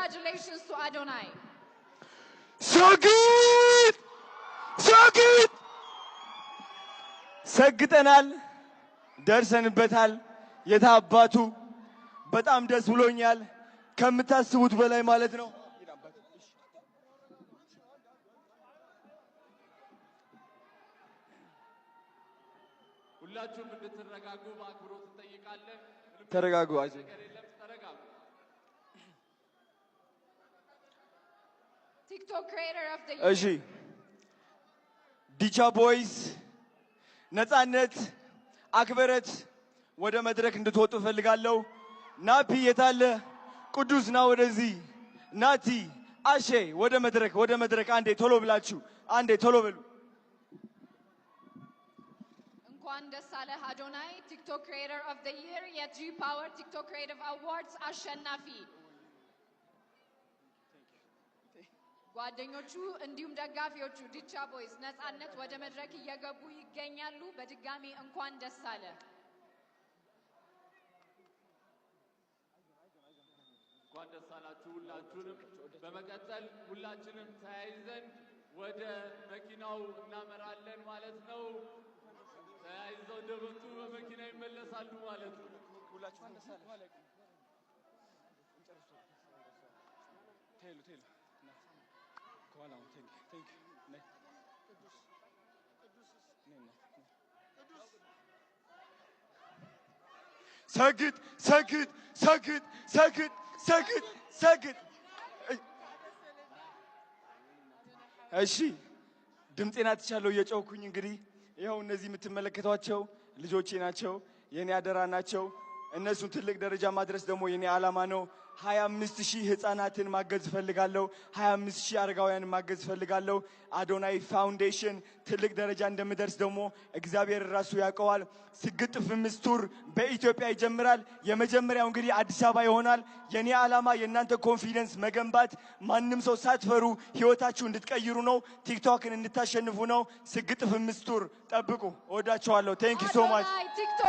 Congratulations to Adonai. So good! So good! ሰግጠናል ደርሰንበታል የታባቱ በጣም ደስ ብሎኛል ከምታስቡት በላይ ማለት ነው ሁላችሁም እንድትረጋጉ በአክብሮት እንጠይቃለን ተረጋጉ አጂ TikTok creator of the year እሺ ዲቻ ቦይስ ነፃነት አክብረት ወደ መድረክ እንድትወጡ ፈልጋለሁ ናፒ የታለ ቅዱስ ና ወደዚህ ናቲ አሼ ወደ መድረክ አንዴ ቶሎ ብላችሁ አንዴ ቶሎ በሉ እንኳን ደስ አለህ አዶናይ TikTok creator of the year የጂ ፓወር TikTok creative awards አሸናፊ ጓደኞቹ እንዲሁም ደጋፊዎቹ ዲቻ ቦይስ ነፃነት ወደ መድረክ እየገቡ ይገኛሉ በድጋሚ እንኳን ደስ አለ እንኳን ደስ አላችሁ ሁላችሁንም በመቀጠል ሁላችንም ተያይዘን ወደ መኪናው እናመራለን ማለት ነው ተያይዘው ደበቱ በመኪና ይመለሳሉ ማለት ነው ሁላችሁም ደስ አለ ቴሉ ከኋላ ቴንክ ነይ ሰግጥ እሺ ድምጼን አትቻለው እየጮኩኝ እንግዲህ ይሄው እነዚህ የምትመለከቷቸው ልጆቼ ናቸው የኔ አደራ ናቸው እነሱን ትልቅ ደረጃ ማድረስ ደግሞ የኔ ዓላማ ነው 25000 ህፃናትን ማገዝ ፈልጋለሁ 25000 አረጋውያንን ማገዝ ፈልጋለሁ አዶናይ ፋውንዴሽን ትልቅ ደረጃ እንደምደርስ ደግሞ እግዚአብሔር ራሱ ያውቀዋል ስግጥ ፍምስ ቱር በኢትዮጵያ ይጀምራል የመጀመሪያው እንግዲህ አዲስ አበባ ይሆናል የኔ ዓላማ የእናንተ ኮንፊደንስ መገንባት ማንንም ሰው ሳትፈሩ ህይወታችሁ እንድትቀይሩ ነው ቲክቶክን እንድታሸንፉ ነው ስግጥ ፍምስ ቱር ጠብቁ ወዳችኋለሁ ቴንክ ዩ ሶ ማች